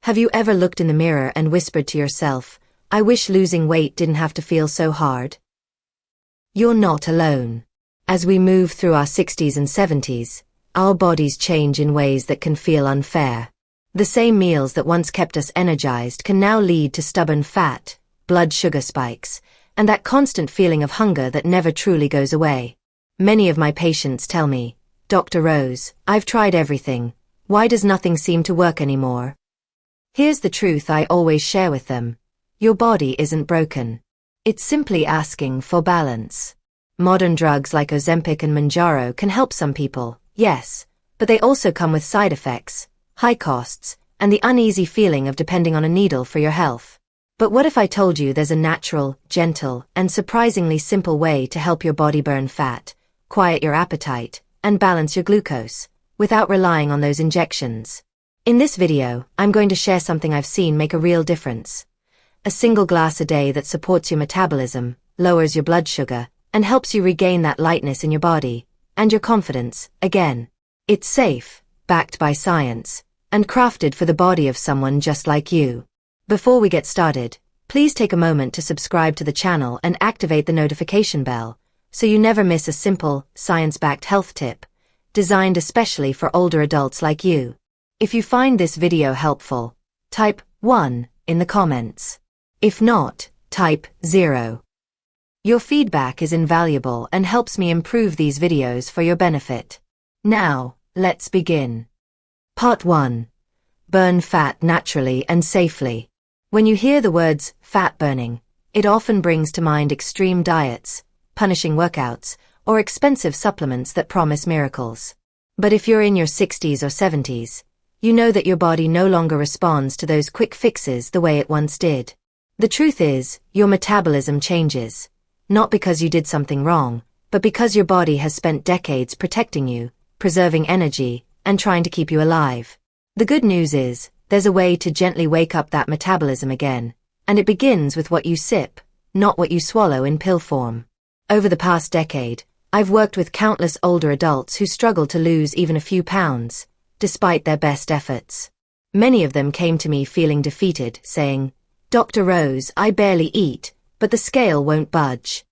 Have you ever looked in the mirror and whispered to yourself, "I wish losing weight didn't have to feel so hard"? You're not alone. As we move through our 60s and 70s, our bodies change in ways that can feel unfair. The same meals that once kept us energized can now lead to stubborn fat, blood sugar spikes, and that constant feeling of hunger that never truly goes away. Many of my patients tell me, "Dr. Rose, I've tried everything. Why does nothing seem to work anymore?" Here's the truth I always share with them. Your body isn't broken. It's simply asking for balance. Modern drugs like Ozempic and Mounjaro can help some people, yes, but they also come with side effects, high costs, and the uneasy feeling of depending on a needle for your health. But what if I told you there's a natural, gentle, and surprisingly simple way to help your body burn fat, quiet your appetite, and balance your glucose, without relying on those injections? In this video, I'm going to share something I've seen make a real difference. A single glass a day that supports your metabolism, lowers your blood sugar, and helps you regain that lightness in your body, and your confidence, again. It's safe, backed by science, and crafted for the body of someone just like you. Before we get started, please take a moment to subscribe to the channel and activate the notification bell, so you never miss a simple, science-backed health tip, designed especially for older adults like you. If you find this video helpful, type 1 in the comments. If not, type 0. Your feedback is invaluable and helps me improve these videos for your benefit. Now, let's begin. Part 1. Burn fat naturally and safely. When you hear the words fat burning, it often brings to mind extreme diets, punishing workouts, or expensive supplements that promise miracles. But if you're in your 60s or 70s, you know that your body no longer responds to those quick fixes the way it once did. The truth is, your metabolism changes, not because you did something wrong, but because your body has spent decades protecting you, preserving energy, and trying to keep you alive. The good news is, there's a way to gently wake up that metabolism again, and it begins with what you sip, not what you swallow in pill form. Over the past decade, I've worked with countless older adults who struggled to lose even a few pounds, despite their best efforts. Many of them came to me feeling defeated, saying, "Dr. Rose, I barely eat, but the scale won't budge."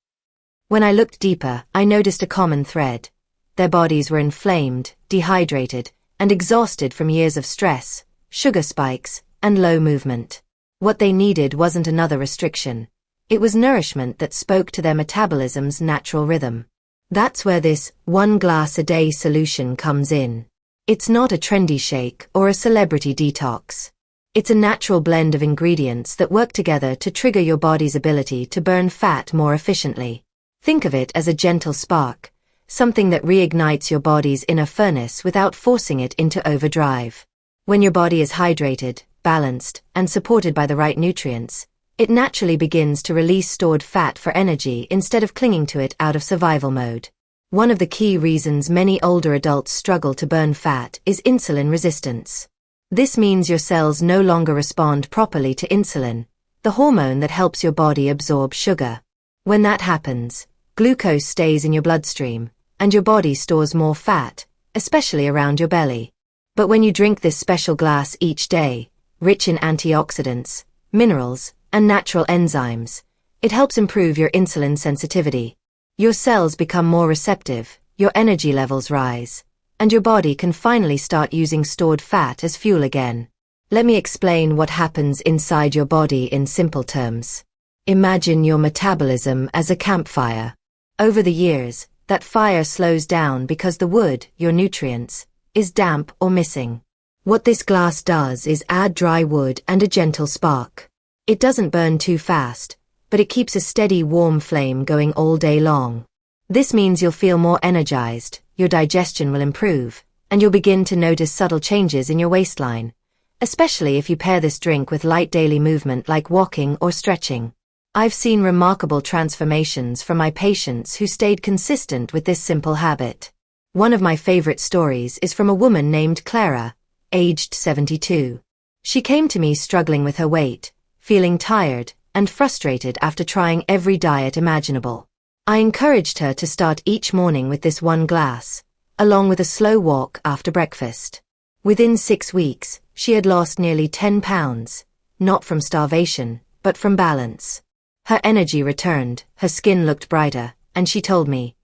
When I looked deeper, I noticed a common thread. Their bodies were inflamed, dehydrated, and exhausted from years of stress, sugar spikes, and low movement. What they needed wasn't another restriction. It was nourishment that spoke to their metabolism's natural rhythm. That's where this one glass a day solution comes in. It's not a trendy shake or a celebrity detox. It's a natural blend of ingredients that work together to trigger your body's ability to burn fat more efficiently. Think of it as a gentle spark, something that reignites your body's inner furnace without forcing it into overdrive. When your body is hydrated, balanced, and supported by the right nutrients, it naturally begins to release stored fat for energy instead of clinging to it out of survival mode. One of the key reasons many older adults struggle to burn fat is insulin resistance. This means your cells no longer respond properly to insulin, the hormone that helps your body absorb sugar. When that happens, glucose stays in your bloodstream, and your body stores more fat, especially around your belly. But when you drink this special glass each day, rich in antioxidants, minerals, and natural enzymes, it helps improve your insulin sensitivity. Your cells become more receptive, your energy levels rise, and your body can finally start using stored fat as fuel again. Let me explain what happens inside your body in simple terms. Imagine your metabolism as a campfire. Over the years, that fire slows down because the wood, your nutrients, is damp or missing. What this glass does is add dry wood and a gentle spark. It doesn't burn too fast, but it keeps a steady warm flame going all day long. This means you'll feel more energized, your digestion will improve, and you'll begin to notice subtle changes in your waistline, especially if you pair this drink with light daily movement like walking or stretching. I've seen remarkable transformations from my patients who stayed consistent with this simple habit. One of my favorite stories is from a woman named Clara, aged 72. She came to me struggling with her weight, feeling tired, and frustrated after trying every diet imaginable. I encouraged her to start each morning with this one glass, along with a slow walk after breakfast. Within 6 weeks, she had lost nearly 10 pounds, not from starvation, but from balance. Her energy returned, her skin looked brighter, and she told me,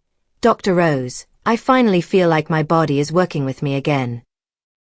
"Dr. Rose, I finally feel like my body is working with me again."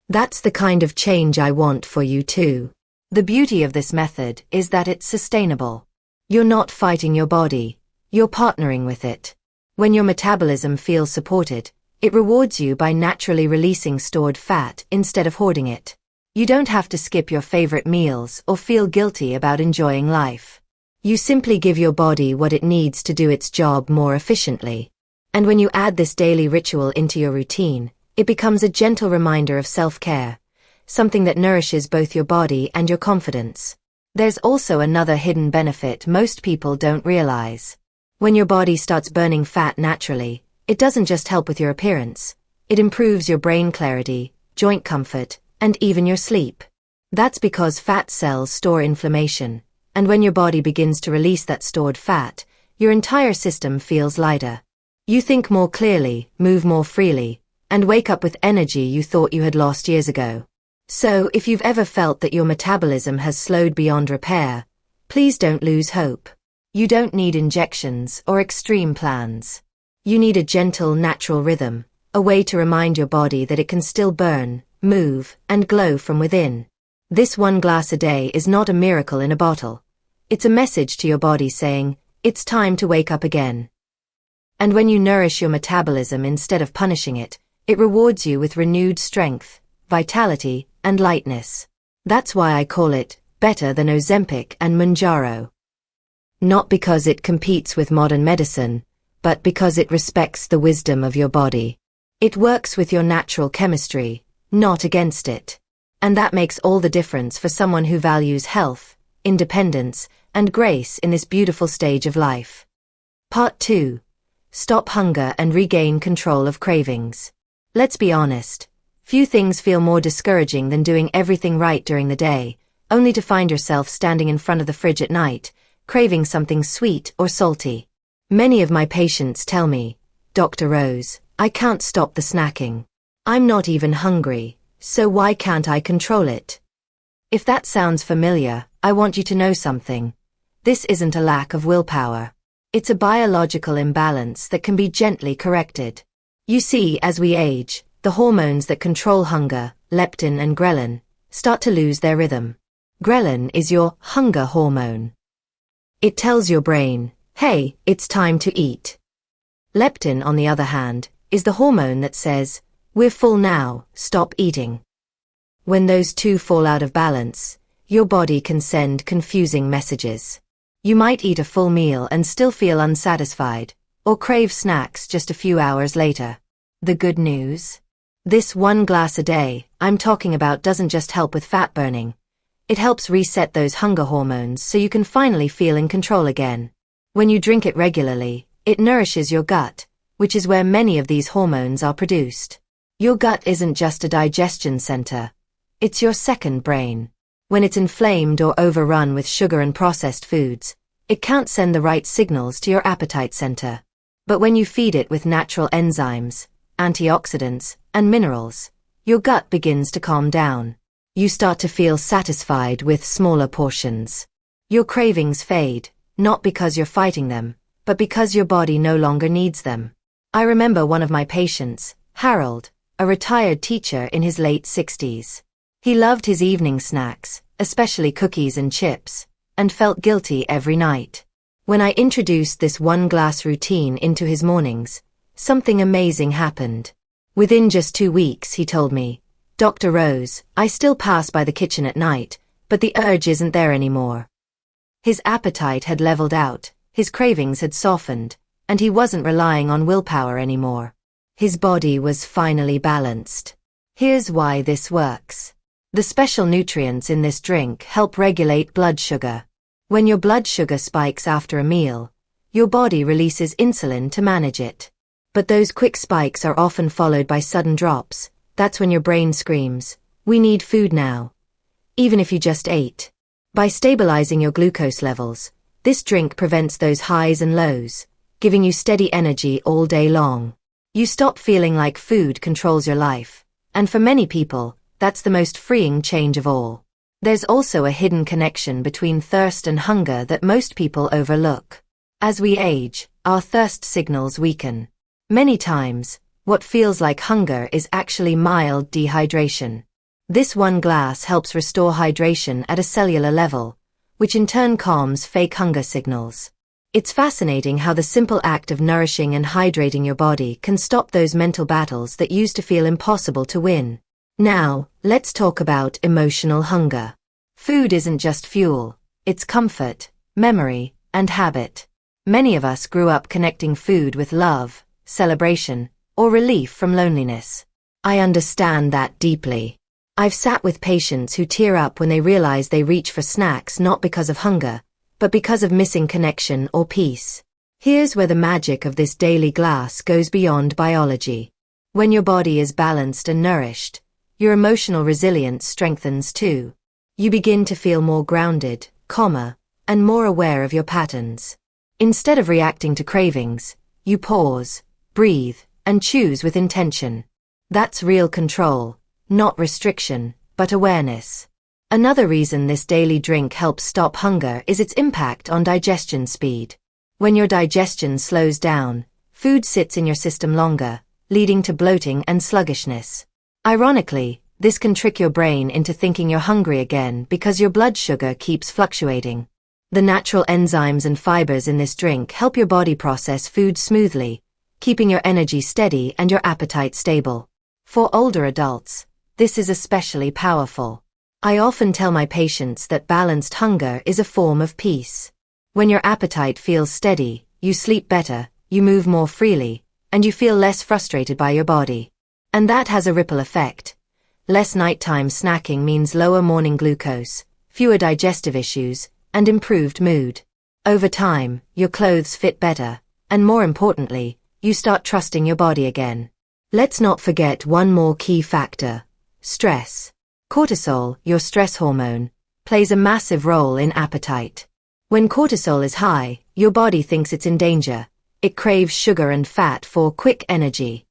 That's the kind of change I want for you too. The beauty of this method is that it's sustainable. You're not fighting your body, you're partnering with it. When your metabolism feels supported, it rewards you by naturally releasing stored fat instead of hoarding it. You don't have to skip your favorite meals or feel guilty about enjoying life. You simply give your body what it needs to do its job more efficiently. And when you add this daily ritual into your routine, it becomes a gentle reminder of self-care, something that nourishes both your body and your confidence. There's also another hidden benefit most people don't realize. When your body starts burning fat naturally, it doesn't just help with your appearance, it improves your brain clarity, joint comfort, and even your sleep. That's because fat cells store inflammation, and when your body begins to release that stored fat, your entire system feels lighter. You think more clearly, move more freely, and wake up with energy you thought you had lost years ago. So, if you've ever felt that your metabolism has slowed beyond repair, please don't lose hope. You don't need injections or extreme plans. You need a gentle, natural rhythm, a way to remind your body that it can still burn, move, and glow from within. This 1 glass a day is not a miracle in a bottle. It's a message to your body saying, it's time to wake up again. And when you nourish your metabolism instead of punishing it, it rewards you with renewed strength, vitality, and lightness. That's why I call it better than Ozempic and Mounjaro. Not because it competes with modern medicine, but because it respects the wisdom of your body. It works with your natural chemistry, not against it. And that makes all the difference for someone who values health, independence, and grace in this beautiful stage of life. Part 2. Stop hunger and regain control of cravings. Let's be honest. Few things feel more discouraging than doing everything right during the day, only to find yourself standing in front of the fridge at night, craving something sweet or salty. Many of my patients tell me, "Dr. Rose, I can't stop the snacking. I'm not even hungry, so why can't I control it?" If that sounds familiar, I want you to know something. This isn't a lack of willpower. It's a biological imbalance that can be gently corrected. You see, as we age, the hormones that control hunger, leptin and ghrelin, start to lose their rhythm. Ghrelin is your hunger hormone. It tells your brain, hey, it's time to eat. Leptin, on the other hand, is the hormone that says, we're full now, stop eating. When those two fall out of balance, your body can send confusing messages. You might eat a full meal and still feel unsatisfied, or crave snacks just a few hours later. The good news? This 1 glass a day I'm talking about doesn't just help with fat burning. It helps reset those hunger hormones so you can finally feel in control again. When you drink it regularly, it nourishes your gut, which is where many of these hormones are produced. Your gut isn't just a digestion center. It's your second brain. When it's inflamed or overrun with sugar and processed foods, it can't send the right signals to your appetite center. But when you feed it with natural enzymes, antioxidants, and minerals, your gut begins to calm down. You start to feel satisfied with smaller portions. Your cravings fade, not because you're fighting them, but because your body no longer needs them. I remember one of my patients, Harold, a retired teacher in his late 60s. He loved his evening snacks, especially cookies and chips, and felt guilty every night. When I introduced this 1 glass routine into his mornings, something amazing happened. Within just 2 weeks, he told me, "Dr. Rose, I still pass by the kitchen at night, but the urge isn't there anymore." His appetite had leveled out, his cravings had softened, and he wasn't relying on willpower anymore. His body was finally balanced. Here's why this works. The special nutrients in this drink help regulate blood sugar. When your blood sugar spikes after a meal, your body releases insulin to manage it. But those quick spikes are often followed by sudden drops. That's when your brain screams, "We need food now," even if you just ate. By stabilizing your glucose levels, this drink prevents those highs and lows, giving you steady energy all day long. You stop feeling like food controls your life, and for many people, that's the most freeing change of all. There's also a hidden connection between thirst and hunger that most people overlook. As we age, our thirst signals weaken. Many times, what feels like hunger is actually mild dehydration. This one glass helps restore hydration at a cellular level, which in turn calms fake hunger signals. It's fascinating how the simple act of nourishing and hydrating your body can stop those mental battles that used to feel impossible to win. Now, let's talk about emotional hunger. Food isn't just fuel, it's comfort, memory, and habit. Many of us grew up connecting food with love, celebration, or relief from loneliness. I understand that deeply. I've sat with patients who tear up when they realize they reach for snacks not because of hunger, but because of missing connection or peace. Here's where the magic of this daily glass goes beyond biology. When your body is balanced and nourished, your emotional resilience strengthens too. You begin to feel more grounded, calmer, and more aware of your patterns. Instead of reacting to cravings, you pause, breathe, and choose with intention. That's real control, not restriction, but awareness. Another reason this daily drink helps stop hunger is its impact on digestion speed. When your digestion slows down, food sits in your system longer, leading to bloating and sluggishness. Ironically, this can trick your brain into thinking you're hungry again because your blood sugar keeps fluctuating. The natural enzymes and fibers in this drink help your body process food smoothly, keeping your energy steady and your appetite stable. For older adults, this is especially powerful. I often tell my patients that balanced hunger is a form of peace. When your appetite feels steady, you sleep better, you move more freely, and you feel less frustrated by your body. And that has a ripple effect. Less nighttime snacking means lower morning glucose, fewer digestive issues, and improved mood. Over time, your clothes fit better, and more importantly, you start trusting your body again. Let's not forget one more key factor: stress. Cortisol, your stress hormone, plays a massive role in appetite. When cortisol is high, your body thinks it's in danger. It craves sugar and fat for quick energy.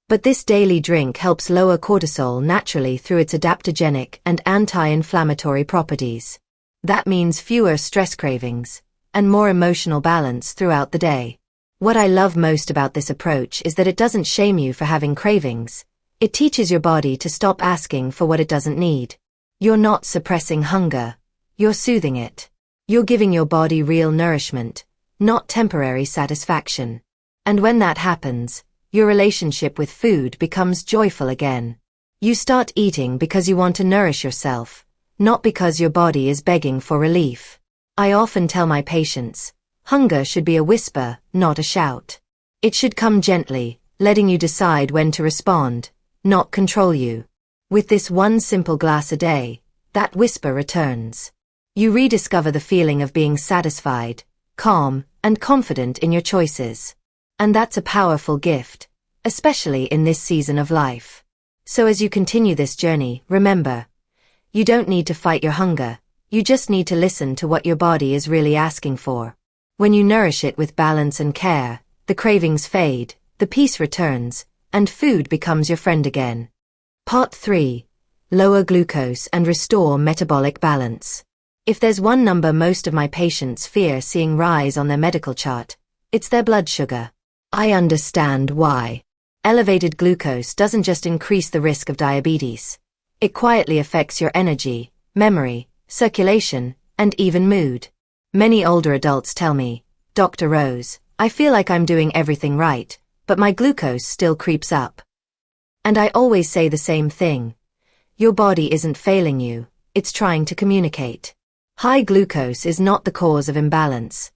But this daily drink helps lower cortisol naturally through its adaptogenic and anti-inflammatory properties. That means fewer stress cravings, and more emotional balance throughout the day. What I love most about this approach is that it doesn't shame you for having cravings. It teaches your body to stop asking for what it doesn't need. You're not suppressing hunger. You're soothing it. You're giving your body real nourishment, not temporary satisfaction. And when that happens, your relationship with food becomes joyful again. You start eating because you want to nourish yourself, not because your body is begging for relief. I often tell my patients, hunger should be a whisper, not a shout. It should come gently, letting you decide when to respond, not control you. With this one simple glass a day, that whisper returns. You rediscover the feeling of being satisfied, calm, and confident in your choices. And that's a powerful gift, especially in this season of life. So as you continue this journey, remember, you don't need to fight your hunger, you just need to listen to what your body is really asking for. When you nourish it with balance and care, the cravings fade, the peace returns, and food becomes your friend again. Part 3. Lower glucose and restore metabolic balance. If there's one number most of my patients fear seeing rise on their medical chart, it's their blood sugar. I understand why. Elevated glucose doesn't just increase the risk of diabetes. It quietly affects your energy, memory, circulation, and even mood. Many older adults tell me, "Dr. Rose, I feel like I'm doing everything right, but my glucose still creeps up." And I always say the same thing. Your body isn't failing you, it's trying to communicate. High glucose is not the cause of imbalance.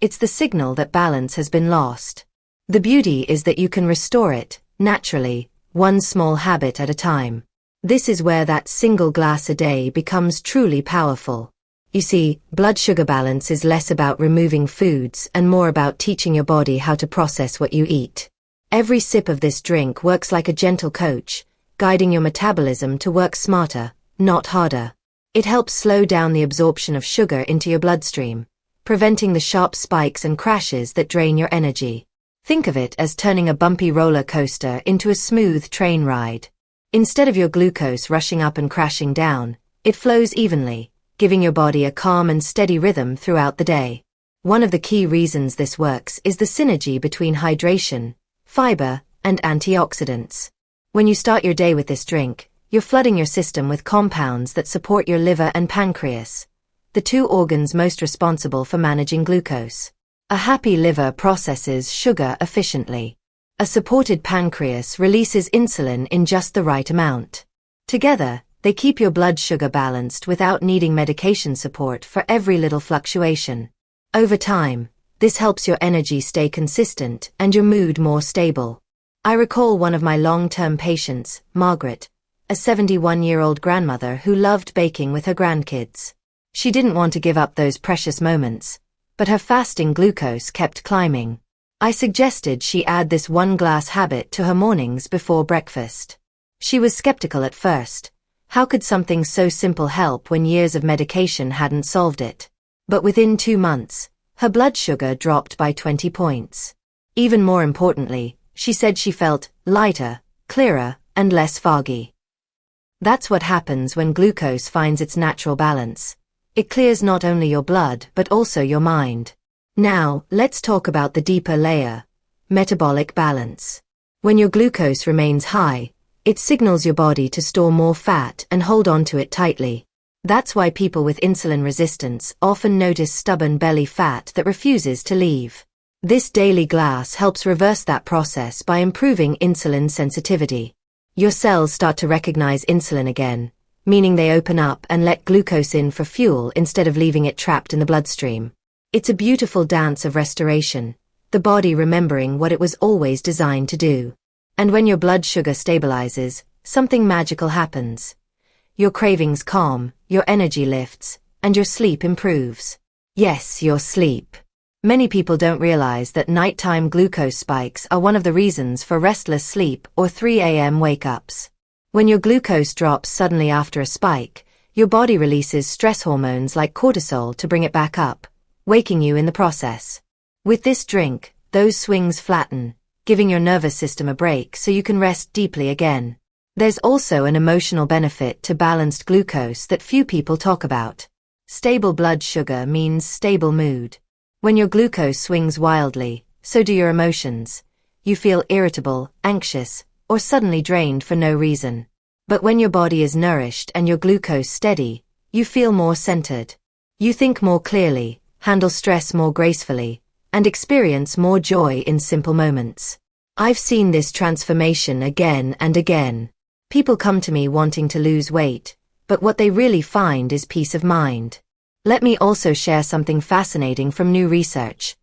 It's the signal that balance has been lost. The beauty is that you can restore it, naturally, one small habit at a time. This is where that single glass a day becomes truly powerful. You see, blood sugar balance is less about removing foods and more about teaching your body how to process what you eat. Every sip of this drink works like a gentle coach, guiding your metabolism to work smarter, not harder. It helps slow down the absorption of sugar into your bloodstream, preventing the sharp spikes and crashes that drain your energy. Think of it as turning a bumpy roller coaster into a smooth train ride. Instead of your glucose rushing up and crashing down, it flows evenly, giving your body a calm and steady rhythm throughout the day. One of the key reasons this works is the synergy between hydration, fiber, and antioxidants. When you start your day with this drink, you're flooding your system with compounds that support your liver and pancreas, the two organs most responsible for managing glucose. A happy liver processes sugar efficiently. A supported pancreas releases insulin in just the right amount. Together, they keep your blood sugar balanced without needing medication support for every little fluctuation. Over time, this helps your energy stay consistent and your mood more stable. I recall one of my long-term patients, Margaret, a 71-year-old grandmother who loved baking with her grandkids. She didn't want to give up those precious moments, but her fasting glucose kept climbing. I suggested she add this one-glass habit to her mornings before breakfast. She was skeptical at first. How could something so simple help when years of medication hadn't solved it? But within 2 months, her blood sugar dropped by 20 points. Even more importantly, she said she felt lighter, clearer, and less foggy. That's what happens when glucose finds its natural balance. It clears not only your blood but also your mind. Now, let's talk about the deeper layer, metabolic balance. When your glucose remains high, it signals your body to store more fat and hold on to it tightly. That's why people with insulin resistance often notice stubborn belly fat that refuses to leave. This daily glass helps reverse that process by improving insulin sensitivity. Your cells start to recognize insulin again, meaning they open up and let glucose in for fuel instead of leaving it trapped in the bloodstream. It's a beautiful dance of restoration, the body remembering what it was always designed to do. And when your blood sugar stabilizes, something magical happens. Your cravings calm, your energy lifts, and your sleep improves. Yes, your sleep. Many people don't realize that nighttime glucose spikes are one of the reasons for restless sleep or 3 a.m. wake-ups. When your glucose drops suddenly after a spike, your body releases stress hormones like cortisol to bring it back up, waking you in the process. With this drink, those swings flatten, giving your nervous system a break so you can rest deeply again. There's also an emotional benefit to balanced glucose that few people talk about. Stable blood sugar means stable mood. When your glucose swings wildly, so do your emotions. You feel irritable, anxious, or suddenly drained for no reason. But when your body is nourished and your glucose steady, you feel more centered. You think more clearly, handle stress more gracefully, and experience more joy in simple moments. I've seen this transformation again and again. People come to me wanting to lose weight, but what they really find is peace of mind. Let me also share something fascinating from new research.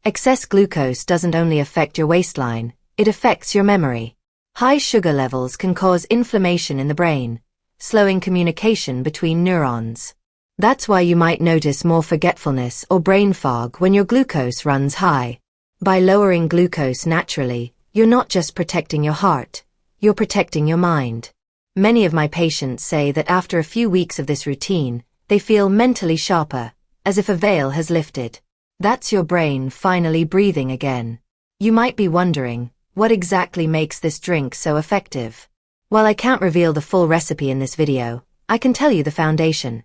Excess glucose doesn't only affect your waistline, it affects your memory. High sugar levels can cause inflammation in the brain, slowing communication between neurons. That's why you might notice more forgetfulness or brain fog when your glucose runs high. By lowering glucose naturally, you're not just protecting your heart, you're protecting your mind. Many of my patients say that after a few weeks of this routine, they feel mentally sharper, as if a veil has lifted. That's your brain finally breathing again. You might be wondering, what exactly makes this drink so effective? While I can't reveal the full recipe in this video, I can tell you the foundation.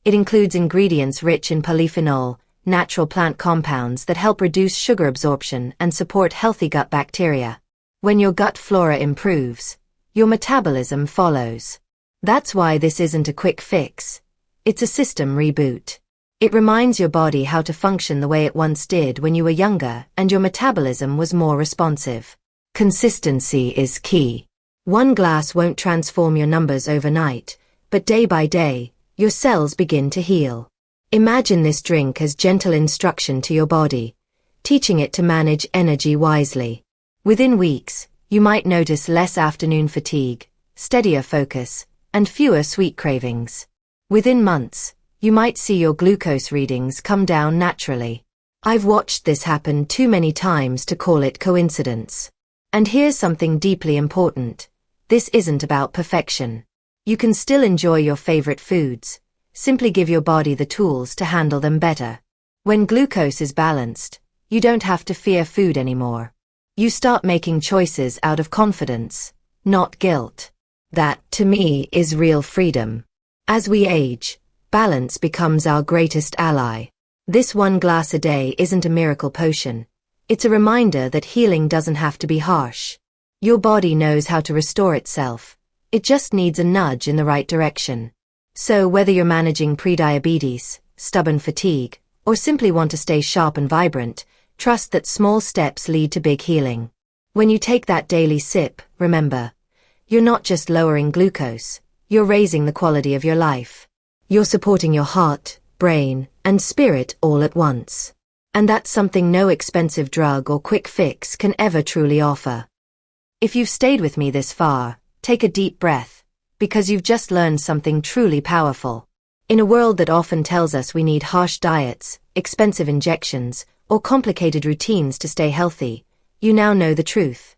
It includes ingredients rich in polyphenol, natural plant compounds that help reduce sugar absorption and support healthy gut bacteria. When your gut flora improves, your metabolism follows. That's why this isn't a quick fix. It's a system reboot. It reminds your body how to function the way it once did when you were younger and your metabolism was more responsive. Consistency is key. One glass won't transform your numbers overnight, but day by day, your cells begin to heal. Imagine this drink as gentle instruction to your body, teaching it to manage energy wisely. Within weeks, you might notice less afternoon fatigue, steadier focus, and fewer sweet cravings. Within months, you might see your glucose readings come down naturally. I've watched this happen too many times to call it coincidence. And here's something deeply important. This isn't about perfection. You can still enjoy your favorite foods. Simply give your body the tools to handle them better. When glucose is balanced, you don't have to fear food anymore. You start making choices out of confidence, not guilt. That, to me, is real freedom. As we age, balance becomes our greatest ally. This 1 glass a day isn't a miracle potion. It's a reminder that healing doesn't have to be harsh. Your body knows how to restore itself. It just needs a nudge in the right direction. So whether you're managing prediabetes, stubborn fatigue, or simply want to stay sharp and vibrant, trust that small steps lead to big healing. When you take that daily sip, remember, you're not just lowering glucose, you're raising the quality of your life. You're supporting your heart, brain, and spirit all at once. And that's something no expensive drug or quick fix can ever truly offer. If you've stayed with me this far, take a deep breath, because you've just learned something truly powerful. In a world that often tells us we need harsh diets, expensive injections, or complicated routines to stay healthy, you now know the truth.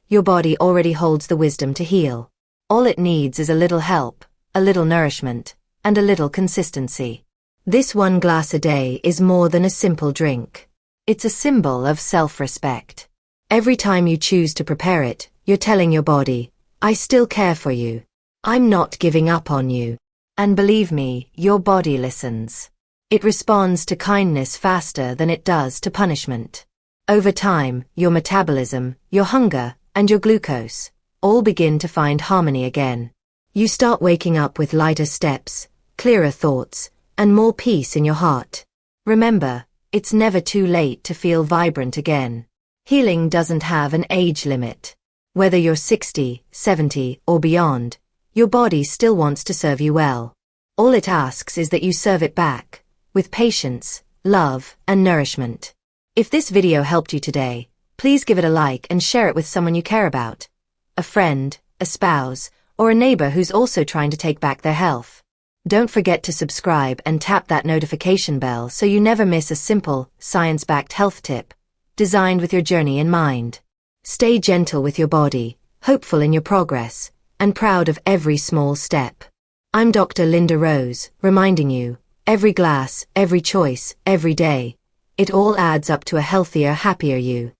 Your body already holds the wisdom to heal. All it needs is a little help, a little nourishment, and a little consistency. This 1 glass a day is more than a simple drink. It's a symbol of self-respect. Every time you choose to prepare it, you're telling your body, I still care for you. I'm not giving up on you. And believe me, your body listens. It responds to kindness faster than it does to punishment. Over time, your metabolism, your hunger, and your glucose all begin to find harmony again. You start waking up with lighter steps, clearer thoughts, and more peace in your heart. Remember, it's never too late to feel vibrant again. Healing doesn't have an age limit. Whether you're 60, 70, or beyond, your body still wants to serve you well. All it asks is that you serve it back, with patience, love, and nourishment. If this video helped you today, please give it a like and share it with someone you care about. A friend, a spouse, or a neighbor who's also trying to take back their health. Don't forget to subscribe and tap that notification bell so you never miss a simple, science-backed health tip, designed with your journey in mind. Stay gentle with your body, hopeful in your progress, and proud of every small step. I'm Dr. Linda Rose, reminding you, every glass, every choice, every day, it all adds up to a healthier, happier you.